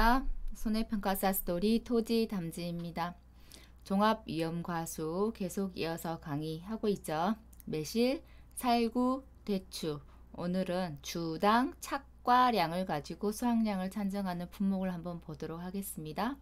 반갑습니다. 손해평가사 스토리 토지 담지입니다. 종합위험과수 계속 이어서 강의하고 있죠. 매실, 살구, 대추. 오늘은 주당 착과량을 가지고 수확량을 산정하는 품목을 한번 보도록 하겠습니다.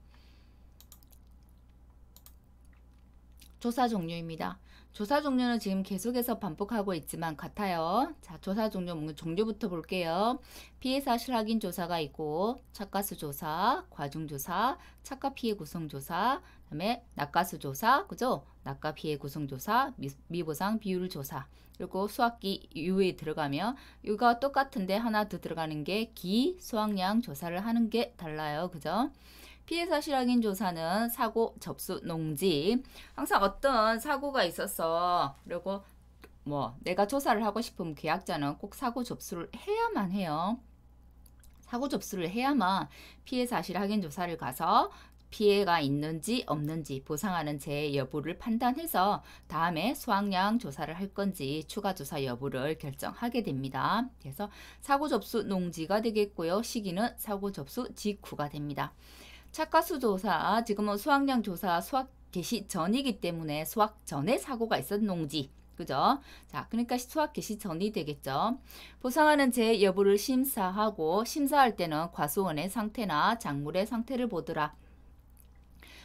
조사 종류입니다. 조사 종류는 지금 계속해서 반복하고 있지만 같아요. 자, 조사 종류부터 볼게요. 피해 사실 확인 조사가 있고 착과수 조사, 과중 조사, 착과 피해 구성 조사, 그다음에 낙과수 조사, 그죠? 낙과 피해 구성 조사, 미보상 비율 조사. 그리고 수확기 이후에 들어가면 이거 똑같은데 하나 더 들어가는 게 기 수확량 조사를 하는 게 달라요. 그죠? 피해 사실 확인 조사는 사고 접수 농지. 항상 어떤 사고가 있었어. 그리고 내가 조사를 하고 싶으면 계약자는 꼭 사고 접수를 해야만 해요. 사고 접수를 해야만 피해 사실 확인 조사를 가서 피해가 있는지 없는지 보상하는 제 여부를 판단해서 다음에 수확량 조사를 할 건지 추가 조사 여부를 결정하게 됩니다. 그래서 사고 접수 농지가 되겠고요. 시기는 사고 접수 직후가 됩니다. 착과수 조사, 지금은 수확량 조사 수확 개시 전이기 때문에 수확 전에 사고가 있었던 농지. 그죠? 자, 그러니까 수확 개시 전이 되겠죠. 보상하는 제 여부를 심사하고 심사할 때는 과수원의 상태나 작물의 상태를 보더라.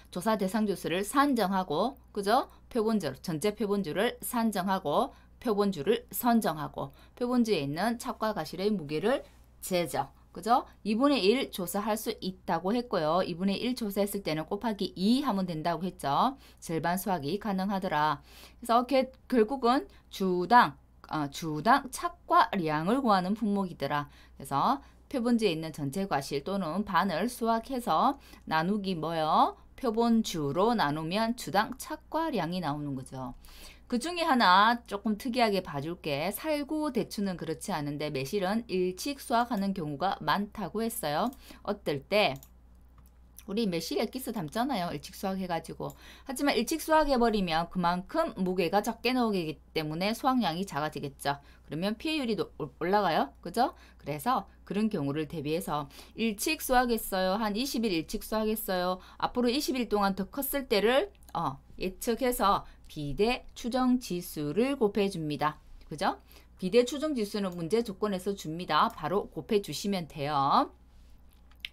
조사 대상 주수를 산정하고, 그죠? 표본주, 전체 표본주를 산정하고, 표본주를 선정하고, 표본주에 있는 착과 과실의 무게를 재죠. 그죠? 2분의 1 조사할 수 있다고 했고요. 2분의 1 조사했을 때는 곱하기 2 하면 된다고 했죠. 절반 수확이 가능하더라. 그래서 결국은 주당 착과량을 구하는 품목이더라. 그래서 표본주에 있는 전체 과실 또는 반을 수확해서 나누기 표본주로 나누면 주당 착과량이 나오는 거죠. 그 중에 하나 조금 특이하게 봐줄게. 살구 대추는 그렇지 않은데 매실은 일칙 수확하는 경우가 많다고 했어요. 어떨 때? 우리 매실 엑기스 담잖아요. 일칙 수확해가지고. 하지만 일칙 수확해버리면 그만큼 무게가 적게 나오기 때문에 수확량이 작아지겠죠. 그러면 피해율이 올라가요. 그죠? 그래서 그런 경우를 대비해서 일칙 수확했어요. 한 20일 일칙 수확했어요. 앞으로 20일 동안 더 컸을 때를 예측해서 비대 추정 지수를 곱해 줍니다. 그죠? 비대 추정 지수는 문제 조건에서 줍니다. 바로 곱해 주시면 돼요.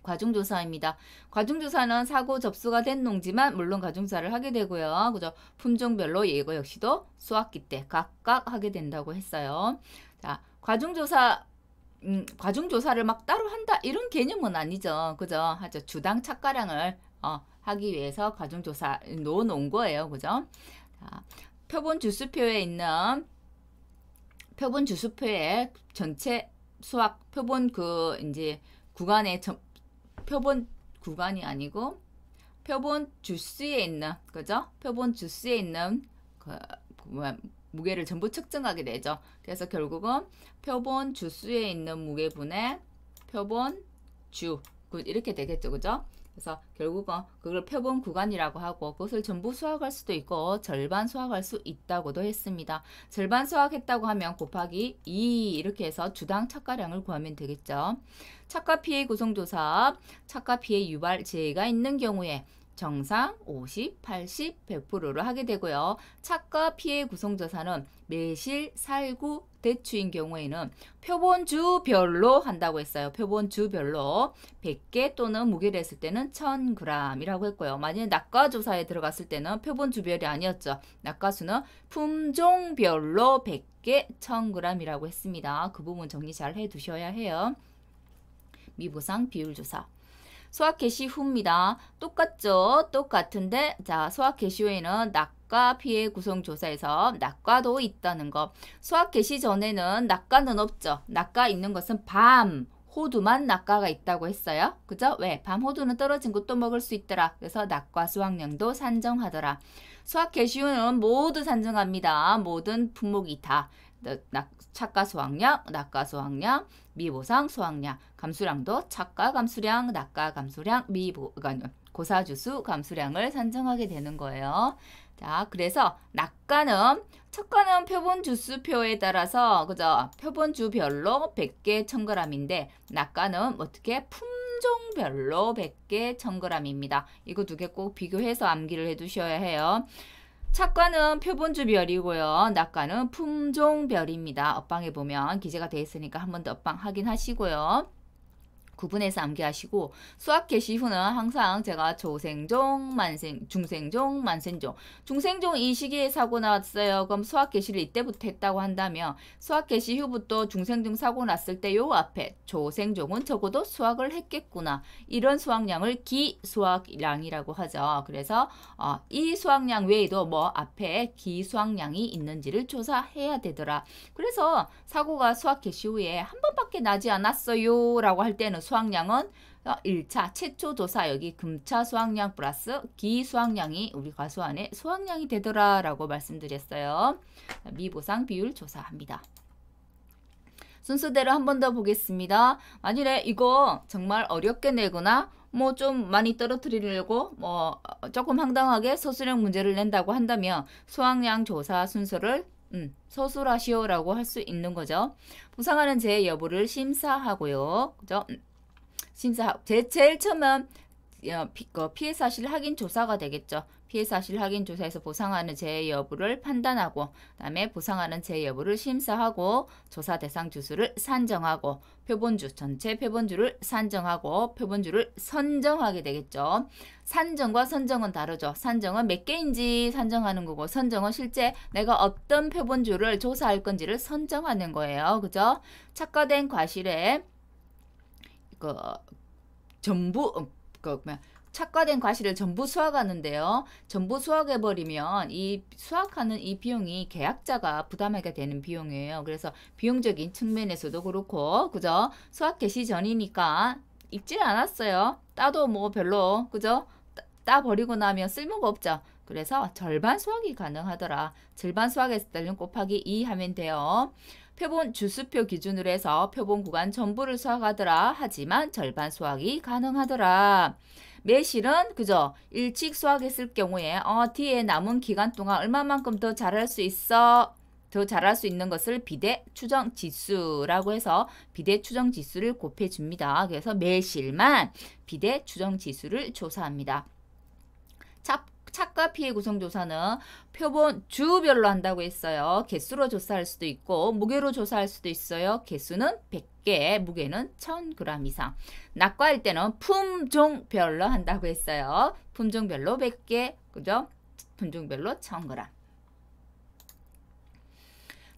과중조사입니다. 과중조사는 사고 접수가 된 농지만 물론 과중조사를 하게 되고요. 그죠? 품종별로 이거 역시도 수확기 때 각각 하게 된다고 했어요. 자, 과중조사를 막 따로 한다 이런 개념은 아니죠. 그죠? 하죠. 주당 착과량을 하기 위해서 과중조사 놓은 거예요. 그죠? 자, 표본 주수표에 있는 표본 주수표에 전체 수확 표본 이제 구간의 표본 구간이 아니고 표본 주수에 있는 그죠? 표본 주수에 있는 무게를 전부 측정하게 되죠. 그래서 결국은 표본 주수에 있는 무게분의 표본 주 이렇게 되겠죠. 그죠? 그래서 결국은 그걸 표본 구간이라고 하고 그것을 전부 수확할 수도 있고 절반 수확할 수 있다고도 했습니다. 절반 수확했다고 하면 곱하기 2 이렇게 해서 주당 착과량을 구하면 되겠죠. 착과 피해 구성조사, 착과 피해 유발 재해가 있는 경우에 정상 50, 80, 100%를 하게 되고요. 착과 피해 구성조사는 매실, 살구, 대추인 경우에는 표본주별로 한다고 했어요. 표본주별로 100개 또는 무게를 했을 때는 1000g이라고 했고요. 만약에 낙과조사에 들어갔을 때는 표본주별이 아니었죠. 낙과수는 품종별로 100개 1000g이라고 했습니다. 그 부분 정리 잘 해두셔야 해요. 미보상 비율조사. 수확 개시 후입니다. 똑같죠? 똑같은데 자 수확 개시 후에는 낙과 피해 구성 조사에서 낙과도 있다는 거. 수확 개시 전에는 낙과는 없죠. 낙과 있는 것은 밤 호두만 낙과가 있다고 했어요. 그죠? 왜? 밤 호두는 떨어진 것도 먹을 수 있더라. 그래서 낙과 수확량도 산정하더라. 수확 개시 후는 모두 산정합니다. 모든 품목이 다. 착과 수확량, 낙과 수확량, 미보상 수확량, 감수량도 착과 감수량, 낙과 감수량, 고사주수 감수량을 산정하게 되는 거예요. 자, 그래서 낙과는 착과는 표본 주수표에 따라서 그죠? 표본주별로 100개 1000g인데 낙과는 어떻게 품종별로 100개 1000g입니다. 이거 두 개 꼭 비교해서 암기를 해두셔야 해요. 착과는 표본주별이고요. 낙과는 품종별입니다. 엇방에 보면 기재가 되어 있으니까 한 번 더 엇방 확인하시고요. 구분해서 암기하시고 수학 개시 후는 항상 제가 조생종, 중생종, 만생종. 중생종 이 시기에 사고 났어요. 그럼 수학 개시를 이때부터 했다고 한다면 수학 개시 후부터 중생종 사고 났을 때 요 앞에 조생종은 적어도 수학을 했겠구나. 이런 수학량을 기수학량이라고 하죠. 그래서 이 수학량 외에도 뭐 앞에 기수학량이 있는지를 조사해야 되더라. 그래서 사고가 수학 개시 후에 한 번밖에 나지 않았어요 라고 할 때는 수학량은 1차 최초 조사 여기 금차 수학량 플러스 기수학량이 우리 과수안에 수학량이 되더라 라고 말씀드렸어요. 미보상 비율 조사합니다. 순서대로 한 번 더 보겠습니다. 만일에 이거 정말 어렵게 내거나 뭐 좀 많이 떨어뜨리려고 뭐 조금 황당하게 서술형 문제를 낸다고 한다면 수학량 조사 순서를 서술하시오라고 할 수 있는 거죠. 부상하는 제 여부를 심사하고요. 그죠? 제일 처음은 피해 사실 확인 조사가 되겠죠. 피해 사실 확인 조사에서 보상하는 제 여부를 판단하고 그다음에 보상하는 제 여부를 심사하고 조사 대상 주수를 산정하고 표본주 전체 표본주를 산정하고 표본주를 선정하게 되겠죠. 산정과 선정은 다르죠. 산정은 몇 개인지 산정하는 거고 선정은 실제 내가 어떤 표본주를 조사할 건지를 선정하는 거예요. 그죠? 착과된 과실에 착과된 과실을 전부 수확하는데요. 전부 수확해버리면 이 수확하는 이 비용이 계약자가 부담하게 되는 비용이에요. 그래서 비용적인 측면에서도 그렇고, 그죠? 수확 개시 전이니까 읽질 않았어요. 따도 뭐 별로, 그죠? 따버리고 나면 쓸모가 없죠. 그래서 절반 수확이 가능하더라. 절반 수확했을 때는 곱하기 2 하면 돼요. 표본 주수표 기준으로 해서 표본 구간 전부를 수확하더라. 하지만 절반 수확이 가능하더라. 매실은 그죠? 일찍 수확했을 경우에 뒤에 남은 기간 동안 얼마만큼 더 자랄 수 있어? 더 자랄 수 있는 것을 비대 추정 지수라고 해서 비대 추정 지수를 곱해 줍니다. 그래서 매실만 비대 추정 지수를 조사합니다. 착과 피해 구성 조사는 표본 주별로 한다고 했어요. 개수로 조사할 수도 있고 무게로 조사할 수도 있어요. 개수는 100개, 무게는 1000g 이상. 낙과일 때는 품종별로 한다고 했어요. 품종별로 100개, 그죠? 품종별로 1000g.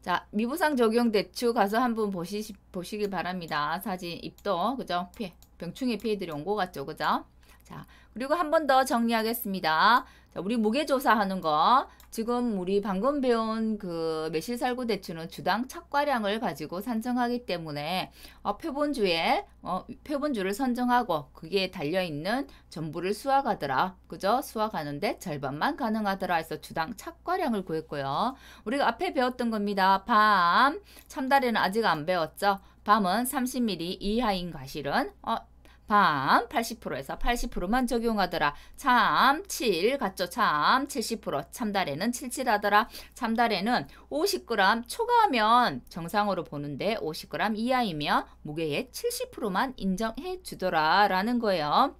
자, 미부상 적용 대추 가서 한번 보시기 바랍니다. 사진 입도, 그죠? 병충해 피해들이 온 것 같죠, 그죠? 자, 그리고 한 번 더 정리하겠습니다. 자, 우리 무게조사하는 거 지금 우리 방금 배운 그 매실살구 대추는 주당 착과량을 가지고 산정하기 때문에 표본주를 선정하고 그게 달려있는 전부를 수확하더라. 그죠? 수확하는데 절반만 가능하더라 해서 주당 착과량을 구했고요. 우리가 앞에 배웠던 겁니다. 밤, 참다리는 아직 안 배웠죠? 밤은 30ml 이하인 과실은 밤 80%에서 80%만 적용하더라. 참 7 같죠? 참 70%. 참다래는 77하더라. 참다래는 50g 초과하면 정상으로 보는데 50g 이하이면 무게의 70%만 인정해 주더라 라는 거예요.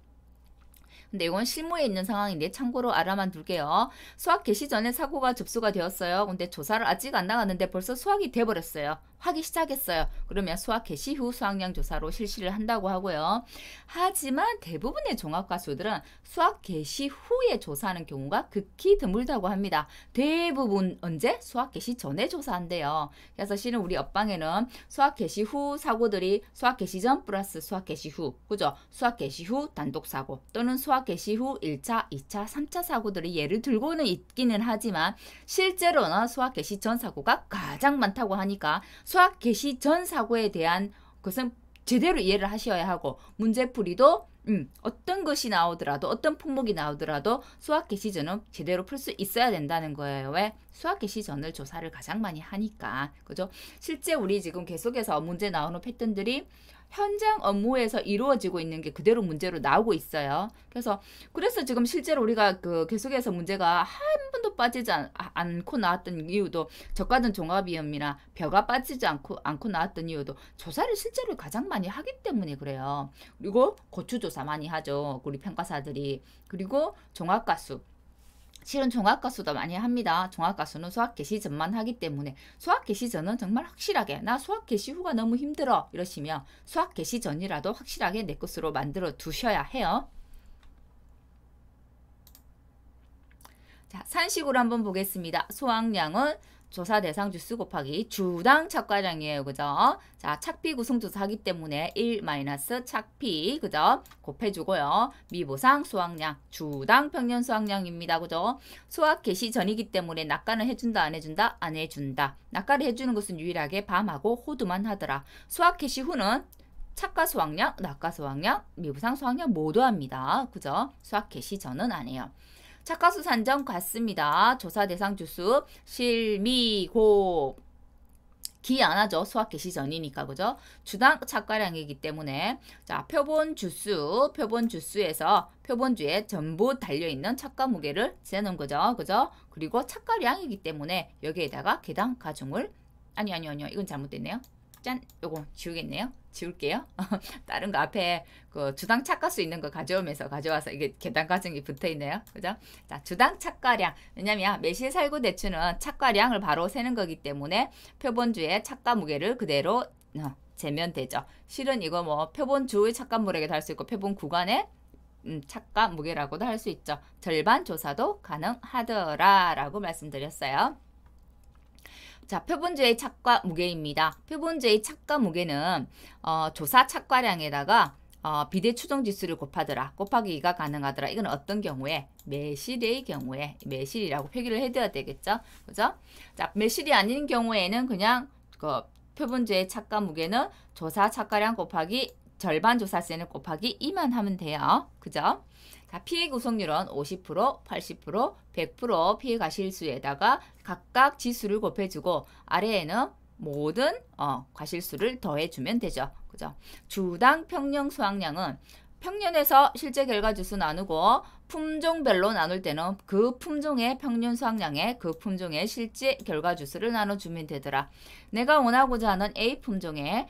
근데 이건 실무에 있는 상황인데 참고로 알아만 둘게요. 수학 개시 전에 사고가 접수가 되었어요. 근데 조사를 아직 안 나갔는데 벌써 수학이 돼버렸어요. 하기 시작했어요. 그러면 수학 개시 후 수학량 조사로 실시를 한다고 하고요. 하지만 대부분의 종합과수들은 수학 개시 후에 조사하는 경우가 극히 드물다고 합니다. 대부분 언제? 수학 개시 전에 조사한대요. 그래서 실은 우리 옆방에는 수학 개시 후 사고들이 수학 개시 전 플러스 수학 개시 후, 그죠? 수학 개시 후 단독 사고 또는 수학 개시 후 1차, 2차, 3차 사고들이 예를 들고는 있기는 하지만 실제로는 수학 개시 전 사고가 가장 많다고 하니까 수학 개시 전 사고에 대한 것은 제대로 이해를 하셔야 하고 문제풀이도 어떤 것이 나오더라도 어떤 품목이 나오더라도 수학 개시 전은 제대로 풀 수 있어야 된다는 거예요. 왜? 수학 개시 전을 조사를 가장 많이 하니까. 그죠? 실제 우리 지금 계속해서 문제 나오는 패턴들이 현장 업무에서 이루어지고 있는 게 그대로 문제로 나오고 있어요. 그래서 지금 실제로 우리가 계속해서 문제가 한 번도 하나도 빠지지 않고 나왔던 이유도 저가든 종합위험이나 벼가 빠지지 않고 나왔던 이유도 조사를 실제로 가장 많이 하기 때문에 그래요. 그리고 고추 조사 많이 하죠. 우리 평가사들이. 그리고 종합가수. 실은 종합가수도 많이 합니다. 종합가수는 수학 개시 전만 하기 때문에 수학 개시 전은 정말 확실하게 나 수학 개시 후가 너무 힘들어 이러시면 수학 개시 전이라도 확실하게 내 것으로 만들어 두셔야 해요. 자, 산식으로 한번 보겠습니다. 수확량은 조사 대상 주수 곱하기 주당 착과량이에요. 그죠? 자, 착비 구성조사 하기 때문에 1 마이너스 착비, 그죠? 곱해주고요. 미보상 수확량, 주당 평년 수확량입니다. 그죠? 수확 개시 전이기 때문에 낙가는 해준다, 안 해준다? 안 해준다. 낙가를 해주는 것은 유일하게 밤하고 호두만 하더라. 수확 개시 후는 착가 수확량, 낙가 수확량, 미보상 수확량 모두 합니다. 그죠? 수확 개시 전은 안 해요. 착가수 산정 같습니다. 조사 대상 주수 실미고 기 안 하죠. 수학 개시 전이니까 그죠? 주당 착가량이기 때문에 자 표본 주수에서 표본주에 전부 달려있는 착가 무게를 재는 거죠. 그죠? 그리고 착가량이기 때문에 여기에다가 개당 가중을 아니요 이건 잘못됐네요. 짠! 요거 지우겠네요. 지울게요. 다른 거 앞에 그 주당 착가수 있는 거 가져와서 이게 계단 과정이 붙어 있네요. 그죠? 자, 주당 착가량. 왜냐면 매실살구 대추는 착가량을 바로 세는 거기 때문에 표본주의 착가 무게를 그대로 재면 되죠. 실은 이거 뭐 표본주의 착가 무게도 할 수 있고 표본 구간의 착가 무게라고도 할 수 있죠. 절반 조사도 가능하더라 라고 말씀드렸어요. 자, 표본주의 착과 무게입니다. 표본주의 착과 무게는 조사 착과량에다가 비대 추정 지수를 곱하더라. 곱하기 2가 가능하더라. 이건 어떤 경우에? 매실의 경우에 매실이라고 표기를 해둬야 되겠죠. 그죠? 자, 매실이 아닌 경우에는 그냥 그 표본주의 착과 무게는 조사 착과량 곱하기 절반 조사세는 곱하기 2만 하면 돼요. 그죠? 자, 피해 구성률은 50%, 80%, 100% 피해 과실수에다가 각각 지수를 곱해주고 아래에는 모든 과실수를 더해주면 되죠. 그죠? 주당 평년 수확량은 평년에서 실제 결과 주수 나누고 품종별로 나눌 때는 그 품종의 평년 수확량에 그 품종의 실제 결과 주수를 나눠주면 되더라. 내가 원하고자 하는 A 품종의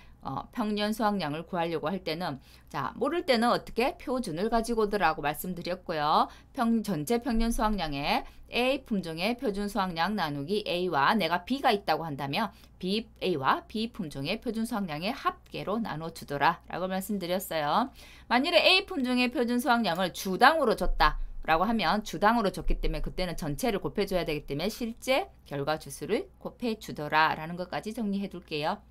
평년 수확량을 구하려고 할 때는 자 모를 때는 어떻게 표준을 가지고 오더라고 말씀드렸고요. 전체 평년 수확량에 A 품종의 표준 수확량 나누기 A와 내가 B가 있다고 한다면 A와 B 품종의 표준 수확량의 합계로 나눠주더라 라고 말씀드렸어요. 만일에 A 품종의 표준 수확량을 주당으로 줬다 라고 하면 주당으로 줬기 때문에 그때는 전체를 곱해줘야 되기 때문에 실제 결과 주수를 곱해주더라 라는 것까지 정리해 둘게요.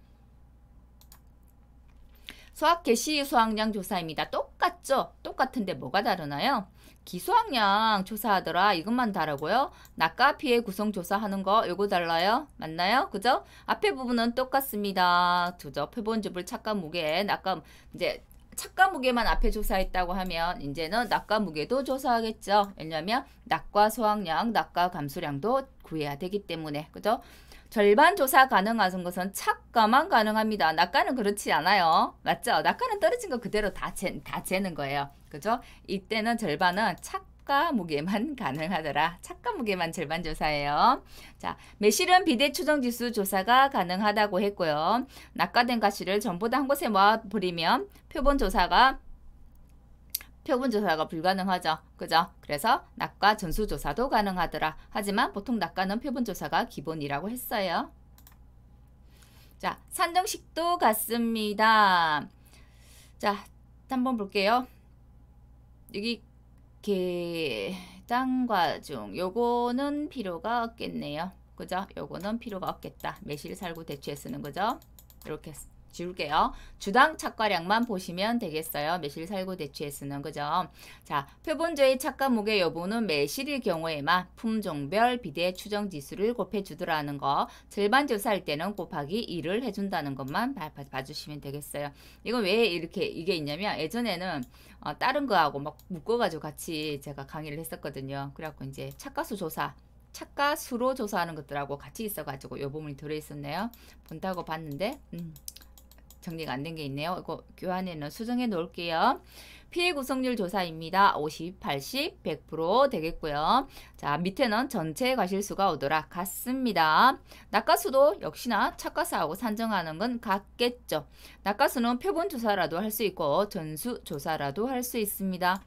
수학 개시 수확량 조사입니다. 똑같죠? 똑같은데 뭐가 다르나요? 기수확량 조사하더라. 이것만 다르고요. 낙가 피해 구성 조사하는 거 요거 달라요. 맞나요? 그죠? 앞에 부분은 똑같습니다. 그죠? 표본주불 착가 무게 낙가 이제 착가 무게만 앞에 조사했다고 하면 이제는 낙가 무게도 조사하겠죠. 왜냐하면 낙과 수확량, 낙과 감수량도 구해야 되기 때문에 그죠? 절반 조사 가능한 것은 착가만 가능합니다. 낙가는 그렇지 않아요. 맞죠? 낙가는 떨어진 거 그대로 다 재는 거예요. 그죠? 이때는 절반은 착가 무게만 가능하더라. 착가 무게만 절반 조사예요. 자, 매실은 비대 추정 지수 조사가 가능하다고 했고요. 낙가된 가시를 전부 다 한 곳에 모아버리면 표본 조사가 불가능하죠. 그죠? 그래서 낙가 전수조사도 가능하더라. 하지만 보통 낙가는 표본조사가 기본이라고 했어요. 자, 산정식도 같습니다. 자, 한번 볼게요. 여기 계장과중 요거는 필요가 없겠네요. 그죠? 요거는 필요가 없겠다. 매실살구 대추에 쓰는 거죠. 이렇게 지울게요. 주당 착과량만 보시면 되겠어요. 매실살구 대추에 쓰는 거죠. 자, 표본주의 착가 무게 여부는 매실일 경우에만 품종별 비대 추정 지수를 곱해주더라는 거. 절반 조사할 때는 곱하기 2를 해준다는 것만 봐주시면 되겠어요. 이건 왜 이렇게 이게 있냐면 예전에는 다른 거하고 막 묶어가지고 같이 제가 강의를 했었거든요. 그래갖고 이제 착가수 조사 착가수로 조사하는 것들하고 같이 있어가지고 이 부분이 들어있었네요. 본다고 봤는데 정리가 안 된 게 있네요. 이거 교환에는 수정해 놓을게요. 피해 구성률 조사입니다. 50, 80, 100% 되겠고요. 자, 밑에는 전체 과실수가 오더라 같습니다. 낙가수도 역시나 착가수하고 산정하는 건 같겠죠. 낙가수는 표본 조사라도 할 수 있고 전수 조사라도 할 수 있습니다.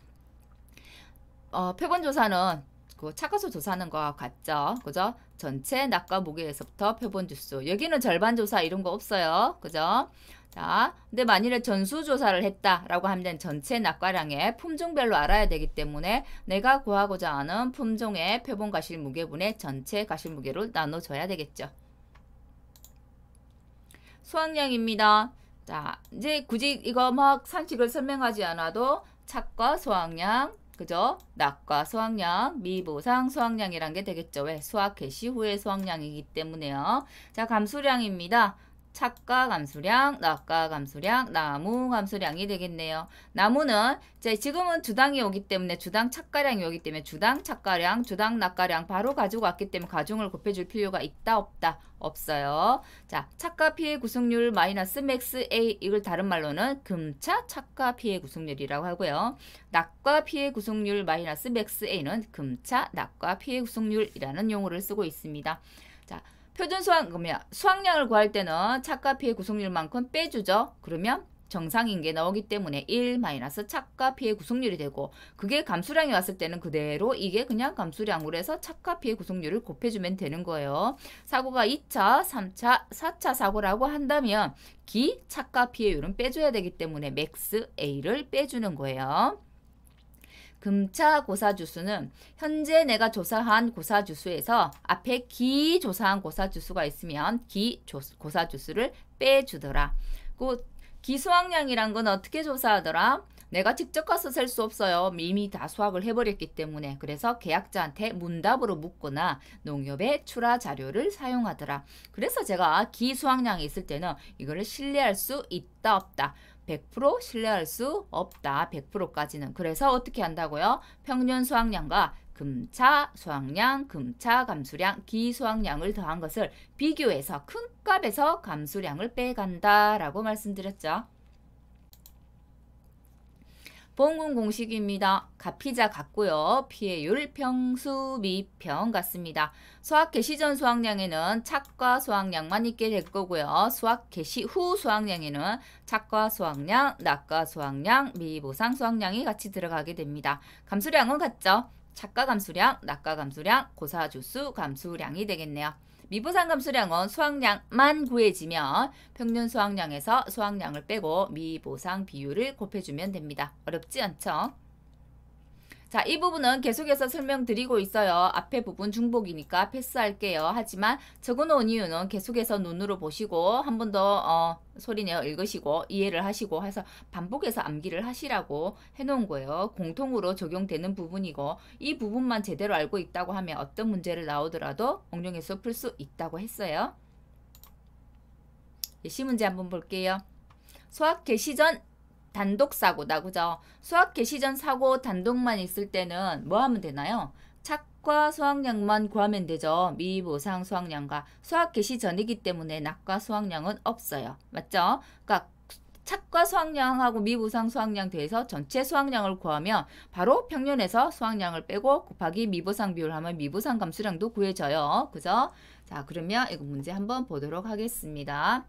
표본 조사는 그 착가수 조사하는 거와 같죠. 그죠? 전체 낙가 무게에서부터 표본 주수. 여기는 절반 조사 이런 거 없어요. 그죠? 자, 근데 만일에 전수 조사를 했다라고 하면 전체 낙가량의 품종별로 알아야 되기 때문에 내가 구하고자 하는 품종의 표본 과실 무게분의 전체 과실 무게로 나눠줘야 되겠죠. 수확량입니다. 자, 이제 굳이 이거 막 산식을 설명하지 않아도 착과 수확량, 그죠? 낙과 수확량, 미보상 수확량이란 게 되겠죠. 왜? 수확 개시 후의 수확량이기 때문에요. 자, 감수량입니다. 착과 감수량, 낙과 감수량, 나무 감수량이 되겠네요. 나무는 이제 지금은 주당이 오기 때문에 주당 착가량이 오기 때문에 주당 착가량, 주당 낙가량 바로 가지고 왔기 때문에 가중을 곱해줄 필요가 있다 없다? 없어요. 자, 착가 피해 구성률 마이너스 맥스 A, 이걸 다른 말로는 금차 착가 피해 구성률이라고 하고요. 낙과 피해 구성률 마이너스 맥스 A는 금차 낙과 피해 구성률이라는 용어를 쓰고 있습니다. 자, 표준 수확량을 구할 때는 착가 피해 구성률만큼 빼주죠. 그러면 정상인 게 나오기 때문에 1 마이너스 착가 피해 구성률이 되고, 그게 감수량이 왔을 때는 그대로 이게 그냥 감수량으로 해서 착가 피해 구성률을 곱해주면 되는 거예요. 사고가 2차, 3차, 4차 사고라고 한다면 기 착가 피해율은 빼줘야 되기 때문에 맥스 A를 빼주는 거예요. 금차 고사주수는 현재 내가 조사한 고사주수에서 앞에 기 조사한 고사주수가 있으면 기 고사주수를 빼주더라. 그 기수확량이란 건 어떻게 조사하더라? 내가 직접 가서 셀 수 없어요. 이미 다 수확을 해버렸기 때문에. 그래서 계약자한테 문답으로 묻거나 농협의 출하 자료를 사용하더라. 그래서 제가 기수확량이 있을 때는 이거를 신뢰할 수 있다 없다. 100% 신뢰할 수 없다. 100%까지는. 그래서 어떻게 한다고요? 평년 수확량과 금차 수확량, 금차 감수량, 기수확량을 더한 것을 비교해서 큰 값에서 감수량을 빼간다라고 말씀드렸죠. 보험금 공식입니다. 가피자 같고요. 피해율 평수 미평 같습니다. 수확 개시 전 수확량에는 착과 수확량만 있게 될 거고요. 수확 개시 후 수확량에는 착과 수확량, 낙과 수확량, 미보상 수확량이 같이 들어가게 됩니다. 감수량은 같죠. 착과 감수량, 낙과 감수량, 고사주수 감수량이 되겠네요. 미보상 감수량은 수확량만 구해지면 평균 수확량에서 수확량을 빼고 미보상 비율을 곱해주면 됩니다. 어렵지 않죠? 자, 이 부분은 계속해서 설명드리고 있어요. 앞에 부분 중복이니까 패스할게요. 하지만 적어놓은 이유는 계속해서 눈으로 보시고 한 번 더 소리내어 읽으시고 이해를 하시고 해서 반복해서 암기를 하시라고 해놓은 거예요. 공통으로 적용되는 부분이고 이 부분만 제대로 알고 있다고 하면 어떤 문제를 나오더라도 응용해서 풀 수 있다고 했어요. 예시 문제 한번 볼게요. 수학 개시 전 단독 사고다. 그죠? 수학 개시 전 사고 단독만 있을 때는 뭐 하면 되나요? 착과 수확량만 구하면 되죠. 미보상 수확량과 수학 개시 전이기 때문에 낙과 수확량은 없어요. 맞죠? 그러니까 착과 수확량하고 미보상 수확량 대해서 전체 수확량을 구하면 바로 평년에서 수확량을 빼고 곱하기 미보상 비율 하면 미보상 감수량도 구해져요. 그죠? 자, 그러면 이거 문제 한번 보도록 하겠습니다.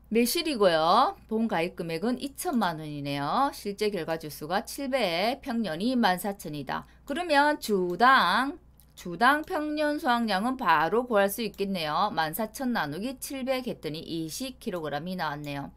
매실이고요. 보험가입 금액은 2천만 원이네요. 실제 결과주수가 7배, 평년이 14,000이다. 그러면 주당 평년 수확량은 바로 구할 수 있겠네요. 14,000 나누기 700 했더니 20kg이 나왔네요.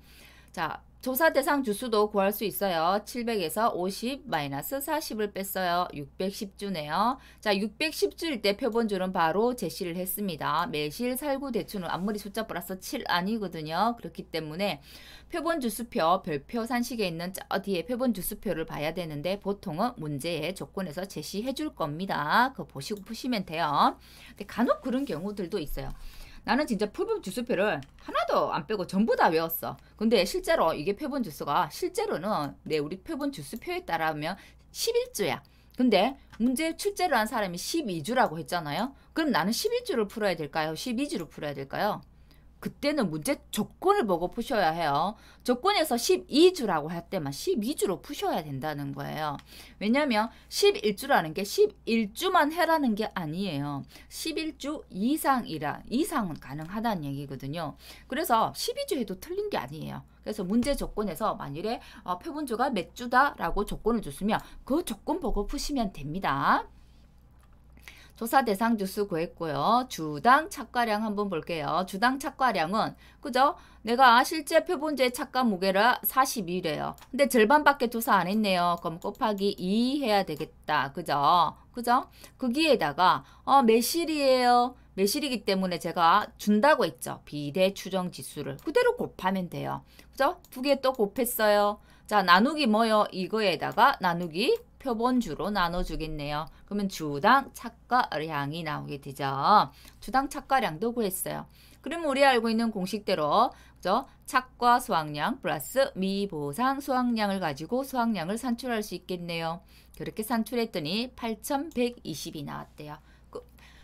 자, 조사 대상 주수도 구할 수 있어요. 700에서 50 마이너스 40을 뺐어요. 610주네요. 자, 610주일 때 표본줄은 바로 제시를 했습니다. 매실 살구 대추는 앞머리 숫자 플러스 7 아니거든요. 그렇기 때문에 표본주수표, 별표 산식에 있는 저 뒤에 표본주수표를 봐야 되는데 보통은 문제의 조건에서 제시해 줄 겁니다. 그거 보시고 푸시면 돼요. 근데 간혹 그런 경우들도 있어요. 나는 진짜 표본 주수표를 하나도 안 빼고 전부 다 외웠어. 근데 실제로 이게 표본 주수가 실제로는 우리 표본 주수표에 따르면 11주야. 근데 문제 출제를 한 사람이 12주라고 했잖아요. 그럼 나는 11주를 풀어야 될까요? 12주를 풀어야 될까요? 그때는 문제 조건을 보고 푸셔야 해요. 조건에서 12주라고 할 때만 12주로 푸셔야 된다는 거예요. 왜냐하면 11주라는 게 11주만 해라는 게 아니에요. 11주 이상은 가능하다는 얘기거든요. 그래서 12주 해도 틀린 게 아니에요. 그래서 문제 조건에서 만일에 표본주가 몇 주다라고 조건을 줬으면 그 조건 보고 푸시면 됩니다. 조사 대상 주수 구했고요. 주당 착과량 한번 볼게요. 주당 착과량은 그죠? 내가 실제 표본주의 착과 무게가 42래요. 근데 절반밖에 조사 안 했네요. 그럼 곱하기 2 해야 되겠다. 그죠? 그죠? 거기에다가 매실이에요. 매실이기 때문에 제가 준다고 했죠. 비대 추정 지수를 그대로 곱하면 돼요. 그죠? 두 개 또 곱했어요. 자, 나누기 뭐요? 이거에다가 나누기 표본주로 나눠주겠네요. 그러면 주당 착과량이 나오게 되죠. 주당 착과량도 구했어요. 그러면 우리 알고 있는 공식대로 그죠? 착과 수확량 플러스 미보상 수확량을 가지고 수확량을 산출할 수 있겠네요. 그렇게 산출했더니 8120이 나왔대요.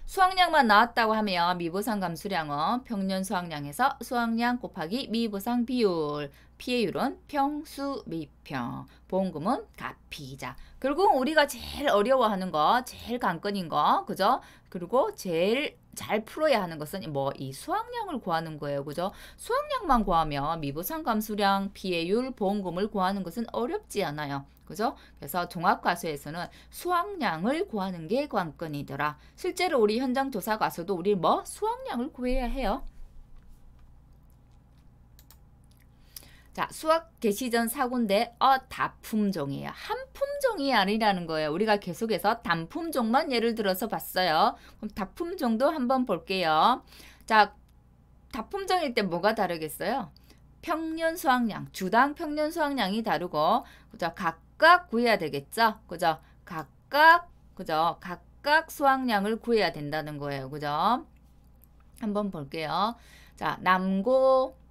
수확량만 나왔다고 하면 미보상 감수량은 평년 수확량에서 수확량 곱하기 미보상 비율, 피해율은 평수 미평, 보험금은 가피자. 결국 우리가 제일 어려워하는 거, 제일 관건인 거, 그죠? 그리고 제일 잘 풀어야 하는 것은 뭐 이 수확량을 구하는 거예요. 그죠? 수확량만 구하면 미보상 감수량, 피해율, 보험금을 구하는 것은 어렵지 않아요. 그죠? 그래서 종합과수에서는 수확량을 구하는 게 관건이더라. 실제로 우리 현장 조사 가서도 우리 뭐 수확량을 구해야 해요. 자, 수학 개시 전 사고인데 다품종이에요. 한 품종이 아니라는 거예요. 우리가 계속해서 단품종만 예를 들어서 봤어요. 그럼 다품종도 한번 볼게요. 자, 다품종일 때 뭐가 다르겠어요? 평년 수확량, 주당 평년 수확량이 다르고, 그죠? 각각 구해야 되겠죠? 그죠? 그죠? 각각 수확량을 구해야 된다는 거예요. 그죠? 한번 볼게요. 자, 남고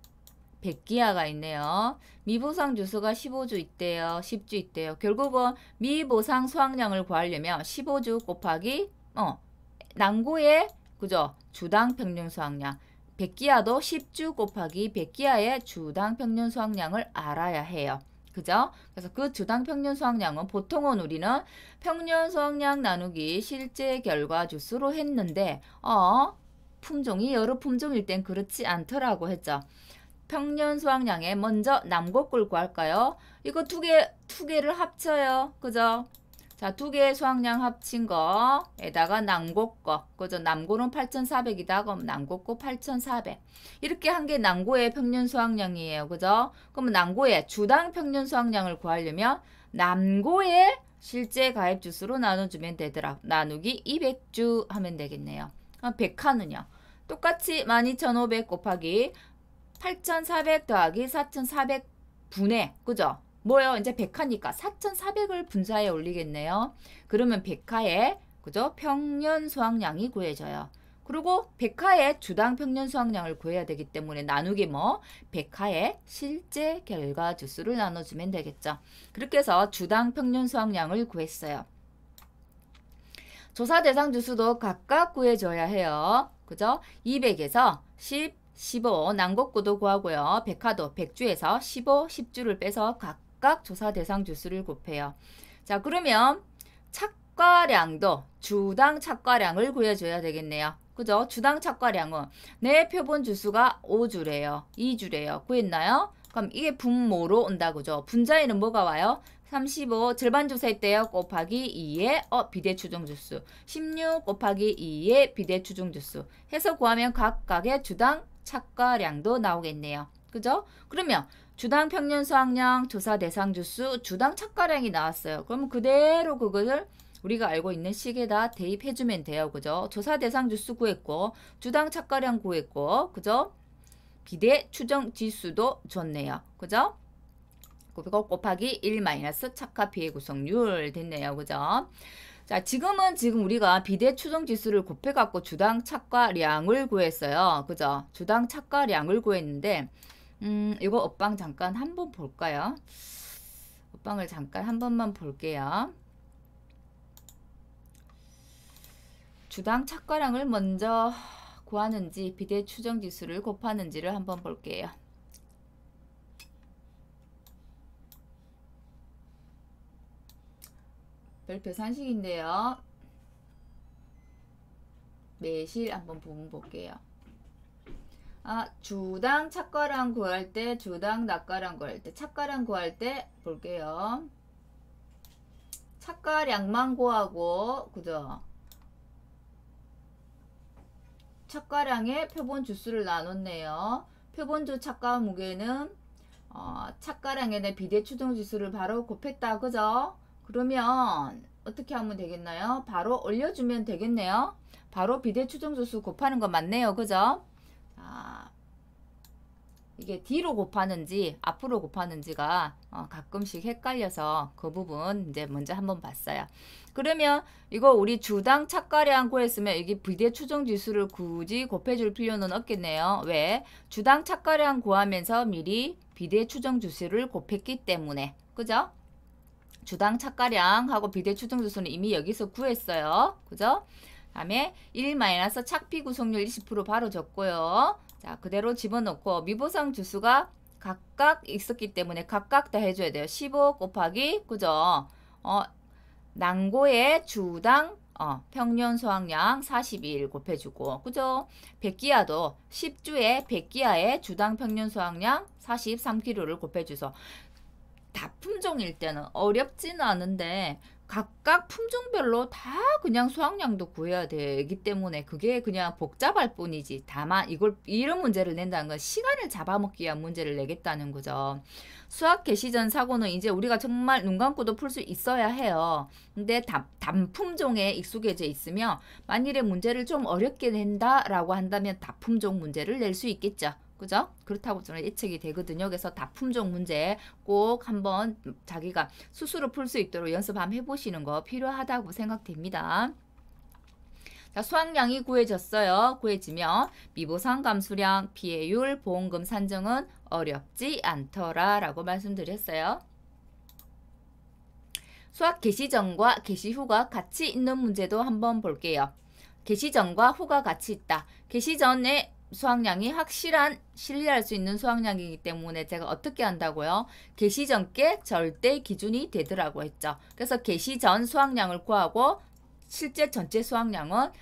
백기야가 있네요. 미보상 주수가 15주 있대요. 10주 있대요. 결국은 미보상 수확량을 구하려면 15주 곱하기 남고의 그죠? 주당 평균 수확량. 백기야도 10주 곱하기 백기야의 주당 평균 수확량을 알아야 해요. 그죠? 그래서 그 주당 평균 수확량은 보통은 우리는 평년 수확량 나누기 실제 결과 주수로 했는데 품종이 여러 품종일 땐 그렇지 않더라고 했죠. 평년 수확량에 먼저 남고꿀 구할까요? 이거 두 개를 합쳐요. 그죠? 자, 두 개의 수확량 합친 거에다가 남고 거. 그죠? 남고는 8,400이다. 그럼 남고 거 8,400. 이렇게 한 게 남고의 평년 수확량이에요. 그죠? 그러면 남고의 주당 평년 수확량을 구하려면 남고의 실제 가입 주수로 나눠주면 되더라. 나누기 200주 하면 되겠네요. 그럼 백화는요? 똑같이 12,500 곱하기 8,400 더하기 4,400 분의 그죠? 뭐요? 이제 백화니까 4,400을 분사에 올리겠네요. 그러면 백화의 그죠? 평년 수확량이 구해져요. 그리고 백화의 주당 평년 수확량을 구해야 되기 때문에 나누기 백화의 실제 결과 주수를 나눠주면 되겠죠. 그렇게 해서 주당 평년 수확량을 구했어요. 조사 대상 주수도 각각 구해줘야 해요. 그죠? 200에서 10 15 남곡구도 구하고요. 백화도 100주에서 15, 10주를 빼서 각각 조사 대상 주수를 곱해요. 자, 그러면 착과량도 주당 착과량을 구해줘야 되겠네요. 그죠? 주당 착과량은 내 표본 주수가 5주래요. 2주래요. 구했나요? 그럼 이게 분모로 온다. 그죠? 분자에는 뭐가 와요? 35 절반 조사했대요. 곱하기 2의 비대 추정 주수. 16 곱하기 2의 비대 추정 주수. 해서 구하면 각각의 주당 착과량도 나오겠네요. 그죠? 그러면 주당 평년 수확량, 조사 대상 주수, 주당 착과량이 나왔어요. 그러면 그대로 그것을 우리가 알고 있는 식에다 대입해주면 돼요. 그죠? 조사 대상 주수 구했고, 주당 착과량 구했고, 그죠? 비대 추정 지수도 줬네요. 그죠? 그리고 곱하기 1 마이너스 착화 피해 구성률 됐네요. 그죠? 자, 지금 우리가 비대 추정 지수를 곱해갖고 주당 착과량을 구했어요. 그죠? 주당 착과량을 구했는데, 이거 업방 잠깐 한번 볼까요? 업방을 잠깐 한 번만 볼게요. 주당 착과량을 먼저 구하는지 비대 추정 지수를 곱하는지를 한번 볼게요. 별표산식인데요. 매실 한번 부분 볼게요. 주당 착가량 구할 때, 주당 낙가량 구할 때, 착가량 구할 때 볼게요. 착가량만 구하고, 그죠? 착가량의 표본 주수를 나눴네요. 표본주 착가 무게는 착가량에 대한 비대 추정 지수를 바로 곱했다, 그죠? 그러면 어떻게 하면 되겠나요? 바로 올려주면 되겠네요. 바로 비대 추정 지수 곱하는 거 맞네요, 그죠? 이게 뒤로 곱하는지 앞으로 곱하는지가 가끔씩 헷갈려서 그 부분 이제 먼저 한번 봤어요. 그러면 이거 우리 주당 착가량 구했으면 이게 비대 추정 지수를 굳이 곱해줄 필요는 없겠네요. 왜? 주당 착가량 구하면서 미리 비대 추정 지수를 곱했기 때문에, 그죠? 주당 착가량하고 비대 추정 지수는 이미 여기서 구했어요. 그죠? 다음에 1 마이너스 착비 구성률 20% 바로 적고요. 자, 그대로 집어넣고 미보상 주수가 각각 있었기 때문에 각각 다 해줘야 돼요. 15 곱하기, 그죠? 난고의 주당 평년 수확량 41 곱해주고, 그죠? 백기야도 10주에 백기야의 주당 평년 수확량 43kg를 곱해줘서 다품종일 때는 어렵지는 않은데 각각 품종별로 다 그냥 수확량도 구해야 되기 때문에 그게 그냥 복잡할 뿐이지, 다만 이런 문제를 낸다는 건 시간을 잡아먹기 위한 문제를 내겠다는 거죠. 수학 개시 전 사고는 이제 우리가 정말 눈 감고도 풀 수 있어야 해요. 근데 단품종에 익숙해져 있으면 만일에 문제를 좀 어렵게 낸다라고 한다면 다품종 문제를 낼 수 있겠죠. 그죠? 그렇다고 저는 예측이 되거든요. 그래서 다품종 문제 꼭 한번 자기가 스스로 풀 수 있도록 연습 한번 해보시는 거 필요하다고 생각됩니다. 자, 수확량이 구해졌어요. 구해지면 미보상 감수량, 피해율, 보험금 산정은 어렵지 않더라 라고 말씀드렸어요. 수확 개시 전과 개시 후가 같이 있는 문제도 한번 볼게요. 개시 전과 후가 같이 있다. 개시 전에 수확량이 확실한 신뢰할 수 있는 수확량이기 때문에 제가 어떻게 한다고요? 개시 전께 절대 기준이 되더라고 했죠. 그래서 개시 전 수확량을 구하고 실제 전체 수확량은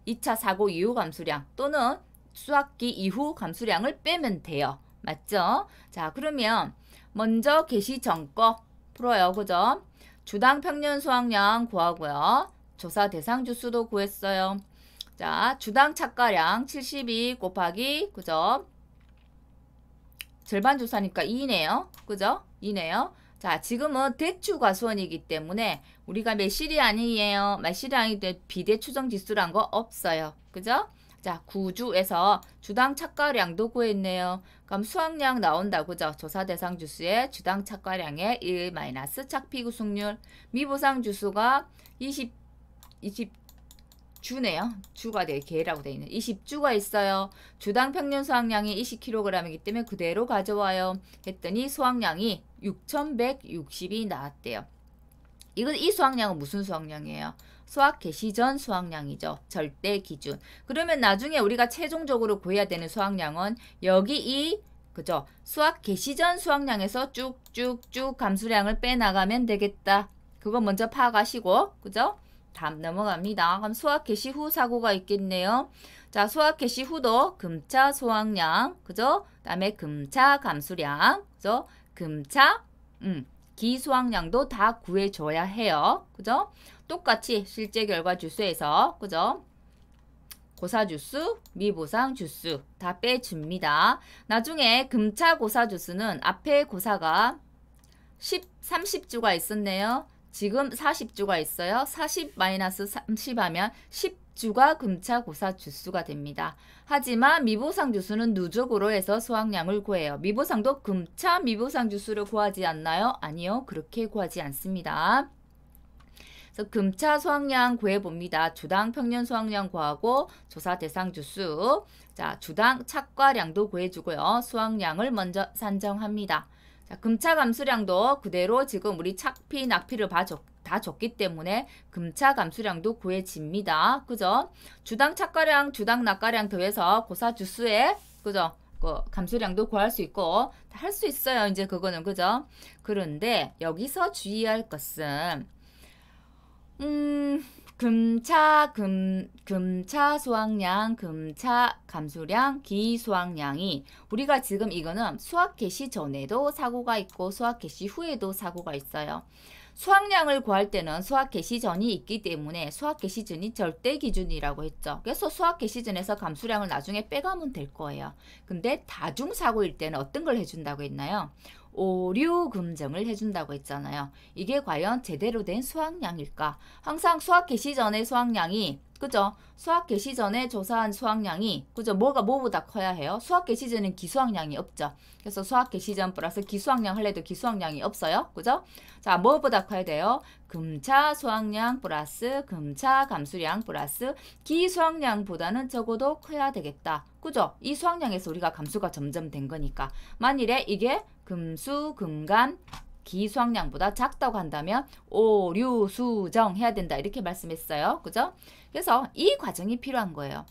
2차 사고 이후 감수량 또는 수확기 이후 감수량을 빼면 돼요. 맞죠? 자, 그러면 먼저 개시 전 거 풀어요. 그죠? 주당 평년 수확량 구하고요. 조사 대상 주수도 구했어요. 자, 주당 착가량 72 곱하기, 그죠? 절반 조사니까 2네요. 그죠? 2네요. 자, 지금은 대추과수원이기 때문에 우리가 매실이 아니에요. 매실이 아닌데 비대 추정 지수란 거 없어요. 그죠? 자, 구주에서 주당 착가량도 구했네요. 그럼 수확량 나온다. 그죠? 조사 대상 주수의 주당 착가량의 1 마이너스 착비 구성률. 미보상 주수가 20 주네요. 주가 돼, 개라고 되어 있는 20주가 있어요. 주당 평년 수확량이 20kg이기 때문에 그대로 가져와요. 했더니 수확량이 6160이 나왔대요. 이 수확량은 무슨 수확량이에요? 수확 개시 전 수확량이죠. 절대 기준. 그러면 나중에 우리가 최종적으로 구해야 되는 수확량은 여기 그죠? 수확 개시 전 수확량에서 쭉쭉쭉 감수량을 빼나가면 되겠다. 그거 먼저 파악하시고, 그죠? 다음 넘어갑니다. 그럼 수확 개시 후 사고가 있겠네요. 자, 수확 개시 후도 금차 수확량, 그죠? 그다음에 금차 감수량, 그죠? 금차 기수확량도 다 구해줘야 해요. 그죠? 똑같이 실제 결과 주수에서, 그죠? 고사 주수, 미보상 주수 다 빼줍니다. 나중에 금차 고사 주수는 앞에 고사가 30주가 있었네요. 지금 40주가 있어요. 40-30 하면 10주가 금차 고사 주수가 됩니다. 하지만 미보상 주수는 누적으로 해서 수확량을 구해요. 미보상도 금차 미보상 주수를 구하지 않나요? 아니요. 그렇게 구하지 않습니다. 그래서 금차 수확량 구해봅니다. 주당 평년 수확량 구하고 조사 대상 주수. 자, 주당 착과량도 구해주고요. 수확량을 먼저 산정합니다. 자, 금차 감수량도 그대로 지금 우리 착피, 낙피를 다 줬기 때문에 금차 감수량도 구해집니다. 그죠? 주당 착가량, 주당 낙가량 더해서 고사 주수에 그죠? 그 감수량도 구할 수 있고 할 수 있어요. 이제 그거는 그죠? 그런데 여기서 주의할 것은 금차 수확량, 금차 감수량, 기수확량이 우리가 지금 이거는 수확 개시 전에도 사고가 있고 수확 개시 후에도 사고가 있어요. 수확량을 구할 때는 수확 개시 전이 있기 때문에 수확 개시 전이 절대 기준이라고 했죠. 그래서 수확 개시 전에서 감수량을 나중에 빼가면 될 거예요. 근데 다중사고일 때는 어떤 걸 해준다고 했나요? 오류 검증을 해준다고 했잖아요. 이게 과연 제대로 된 수확량일까? 항상 수확 개시 전의 수확량이 그죠? 수확 개시 전에 조사한 수확량이 그죠? 뭐가 뭐보다 커야 해요? 수확 개시 전엔 기수확량이 없죠. 그래서 수확 개시 전 플러스 기수확량 할래도 기수확량이 없어요. 그죠? 자, 뭐보다 커야 돼요? 금차 수확량 플러스 금차 감수량 플러스 기수확량보다는 적어도 커야 되겠다. 그죠? 이 수확량에서 우리가 감수가 점점 된 거니까. 만일에 이게 금수, 금간, 기수확량보다 작다고 한다면 오류, 수정 해야 된다. 이렇게 말씀했어요. 그죠? 그래서 이 과정이 필요한 거예요.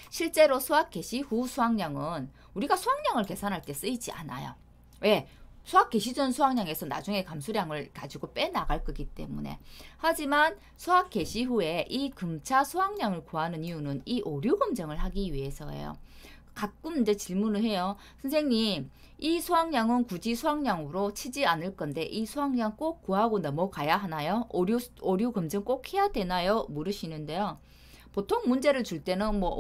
실제로 수확 개시 후 수확량은 우리가 수확량을 계산할 때 쓰이지 않아요. 왜? 수확 개시 전 수확량에서 나중에 감수량을 가지고 빼나갈 거기 때문에. 하지만 수확 개시 후에 이 금차 수확량을 구하는 이유는 이 오류 검증을 하기 위해서예요. 가끔 이제 질문을 해요. 선생님, 이 수확량은 굳이 수확량으로 치지 않을 건데 이 수확량 꼭 구하고 넘어가야 하나요? 오류 검증 꼭 해야 되나요? 물으시는데요. 보통 문제를 줄 때는 뭐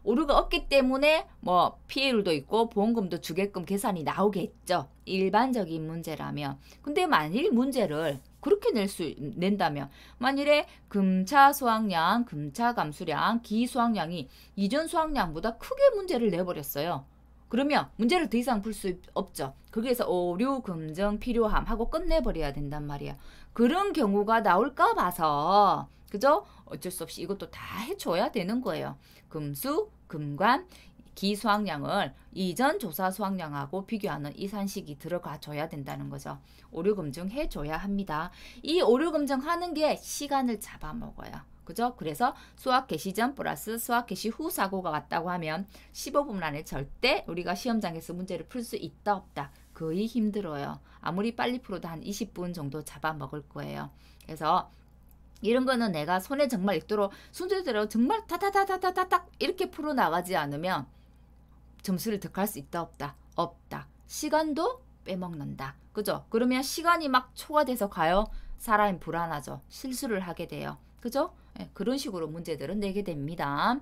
오류가 없기 때문에 뭐 피해율도 있고 보험금도 주게끔 계산이 나오겠죠. 일반적인 문제라면. 근데 만일 문제를 그렇게 낸다면 만일에 금차 수확량, 금차 감수량, 기수확량이 이전 수확량보다 크게 문제를 내버렸어요. 그러면 문제를 더 이상 풀 수 없죠. 거기에서 오류 검증 필요함 하고 끝내버려야 된단 말이야. 그런 경우가 나올까 봐서 그죠? 어쩔 수 없이 이것도 다 해줘야 되는 거예요. 금수, 금관, 기수확량을 이전 조사 수확량하고 비교하는 이 산식이 들어가 줘야 된다는 거죠. 오류 검증해 줘야 합니다. 이 오류 검증하는 게 시간을 잡아먹어요. 그죠? 그래서 수학 개시 전 플러스 수학 개시 후 사고가 왔다고 하면 15분 안에 절대 우리가 시험장에서 문제를 풀 수 있다 없다. 거의 힘들어요. 아무리 빨리 풀어도 한 20분 정도 잡아먹을 거예요. 그래서 이런 거는 내가 손에 정말 익도록 순서대로 정말 타타타타타닥 이렇게 풀어나가지 않으면 점수를 득할 수 있다 없다? 없다. 시간도 빼먹는다. 그죠? 그러면 시간이 막 초과돼서 가요. 사람이 불안하죠. 실수를 하게 돼요. 그죠? 네, 그런 식으로 문제들은 내게 됩니다.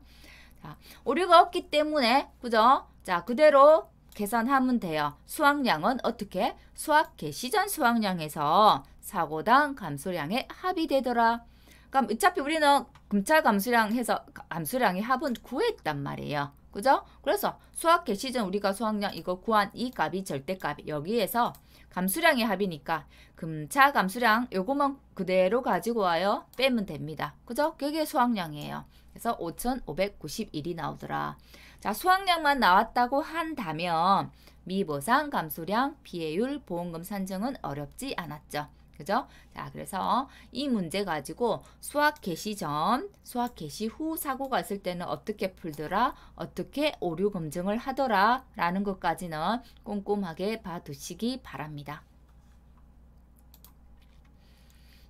자, 오류가 없기 때문에 그죠? 자, 그대로 계산하면 돼요. 수확량은 어떻게? 수확 개시 전 수확량에서 사고당 감수량의 합이 되더라. 그럼 어차피 우리는 금차 감수량 해서 감수량의 합은 구했단 말이에요. 그죠? 그래서 수확 개시 전 우리가 수확량 이거 구한 이 값이 절대값이 여기에서 감수량의 합이니까 금차 감수량 요거만 그대로 가지고 와요. 빼면 됩니다. 그죠? 그게 수확량이에요. 그래서 5,591이 나오더라. 자, 수확량만 나왔다고 한다면 미보상 감수량, 피해율, 보험금 산정은 어렵지 않았죠. 그죠? 자, 그래서 이 문제 가지고 수학 개시 전, 수학 개시 후 사고가 있을 때는 어떻게 풀더라, 어떻게 오류 검증을 하더라 라는 것까지는 꼼꼼하게 봐두시기 바랍니다.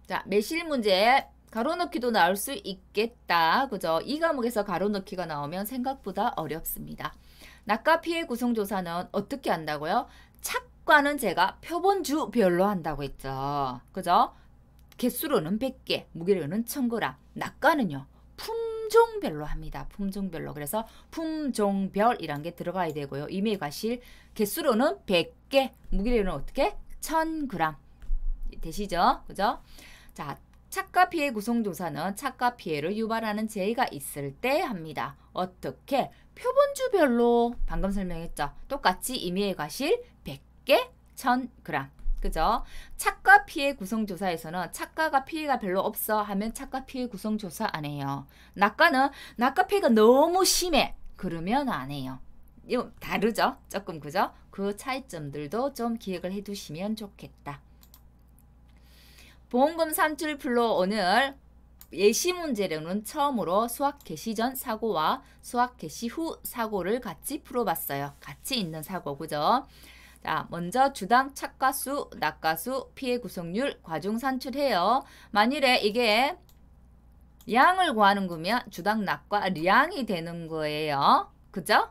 자, 매실 문제 가로넣기도 나올 수 있겠다. 그죠? 이 과목에서 가로넣기가 나오면 생각보다 어렵습니다. 낙과 피해 구성조사는 어떻게 한다고요? 착과는 제가 표본주별로 한다고 했죠. 그죠? 개수로는 100개, 무게로는 1000g. 낙과는요. 품종별로 합니다. 품종별로. 그래서 품종별이란 게 들어가야 되고요. 임의과실 개수로는 100개, 무게로는 어떻게? 1000g. 되시죠? 그죠? 자, 착과 피해 구성조사는 착과 피해를 유발하는 재해가 있을 때 합니다. 어떻게? 표본주별로 방금 설명했죠. 똑같이 임의의 과실 100개 1000g. 그죠? 착과 피해 구성조사에서는 착과가 피해가 별로 없어 하면 착과 피해 구성조사 안 해요. 낙과는 낙과 피해가 너무 심해. 그러면 안 해요. 이거 다르죠? 조금 그죠? 그 차이점들도 좀 기억을 해두시면 좋겠다. 보험금 산출풀로 오늘 예시 문제로는 처음으로 수학 개시 전 사고와 수학 개시 후 사고를 같이 풀어봤어요. 같이 있는 사고, 그죠? 자, 먼저 주당 착가수, 낙가수, 피해 구성률, 과중 산출해요. 만일에 이게 양을 구하는 거면 주당 낙과 량이 되는 거예요. 그죠?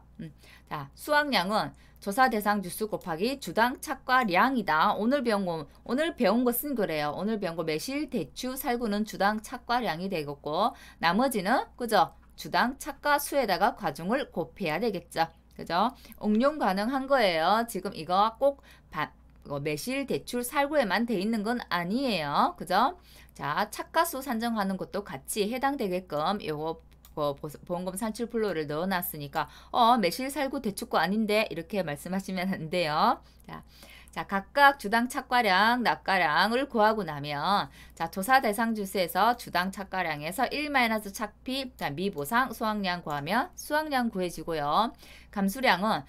자, 수학량은 조사 대상 주수 곱하기 주당 착과 량이다. 오늘 배운 것은 그래요. 오늘 배운 거 매실, 대추, 살구는 주당 착과 량이 되겠고 나머지는 그죠? 주당 착과 수에다가 과중을 곱해야 되겠죠. 그죠? 응용 가능한 거예요. 지금 이거 꼭 매실, 대출, 살구에만 돼 있는 건 아니에요. 그죠? 자, 착가수 산정하는 것도 같이 해당되게끔 요거 보험금 산출풀로를 넣어놨으니까 매실, 살구, 대축구 아닌데 이렇게 말씀하시면 안 돼요. 자, 각각 주당 착과량, 낙과량을 구하고 나면 자, 조사 대상 주수에서 주당 착과량에서 1-착피, 자, 미보상, 수확량 구하면 수확량 구해지고요. 감수량은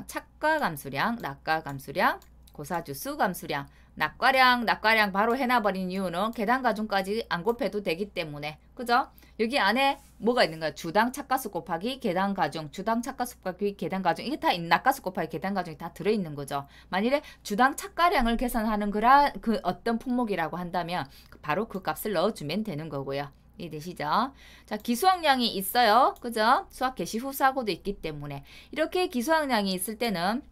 착과 감수량, 낙과 감수량, 고사주수 감수량, 낙과량 바로 해놔버린 이유는 계단가중까지 안 곱해도 되기 때문에 그죠? 여기 안에 뭐가 있는가요? 주당 착가수 곱하기 계단가중, 주당 착가수 곱하기 계단가중 이게 다 낙가수 곱하기 계단가중이 다 들어있는 거죠. 만일에 주당 착가량을 계산하는 그 어떤 품목이라고 한다면 바로 그 값을 넣어주면 되는 거고요. 이해되시죠? 자, 기수학량이 있어요. 그죠? 수학 개시 후 사고도 있기 때문에 이렇게 기수학량이 있을 때는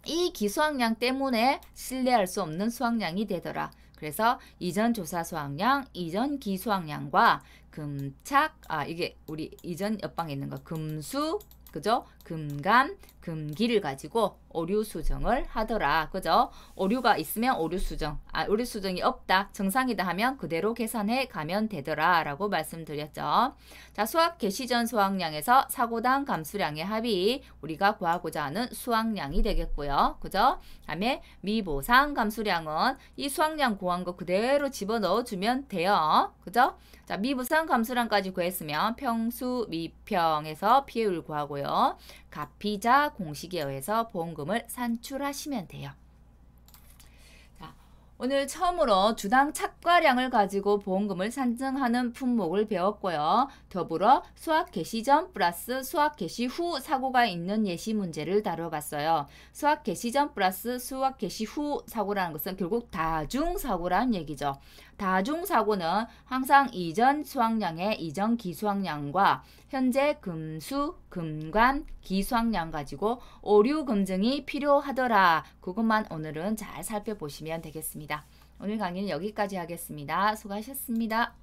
이 기수학량 때문에 신뢰할 수 없는 수학량이 되더라. 그래서 이전 조사 수학량, 이전 기수학량과 금착, 이게 우리 이전 옆방에 있는 거 금수, 그죠? 금감, 금기를 가지고 오류 수정을 하더라. 그죠? 오류가 있으면 오류 수정, 오류 수정이 없다, 정상이다 하면 그대로 계산해 가면 되더라 라고 말씀드렸죠. 자, 수학 개시 전 수학량에서 사고당 감수량의 합이 우리가 구하고자 하는 수학량이 되겠고요. 그죠? 다음에 미보상 감수량은 이 수학량 구한 거 그대로 집어넣어 주면 돼요. 그죠? 자, 미보상 감수량까지 구했으면 평수 미평에서 피해율 구하고요. 가피자 공식에 의해서 보험금을 산출하시면 돼요. 자, 오늘 처음으로 주당 착과량을 가지고 보험금을 산정하는 품목을 배웠고요. 더불어 수학 개시 전 플러스 수학 개시 후 사고가 있는 예시 문제를 다뤄봤어요. 수학 개시 전 플러스 수학 개시 후 사고라는 것은 결국 다중사고라는 얘기죠. 다중사고는 항상 이전 수학량의 이전 기수학량과 현재 금수, 금관, 기수학량 가지고 오류 검증이 필요하더라. 그것만 오늘은 잘 살펴보시면 되겠습니다. 오늘 강의는 여기까지 하겠습니다. 수고하셨습니다.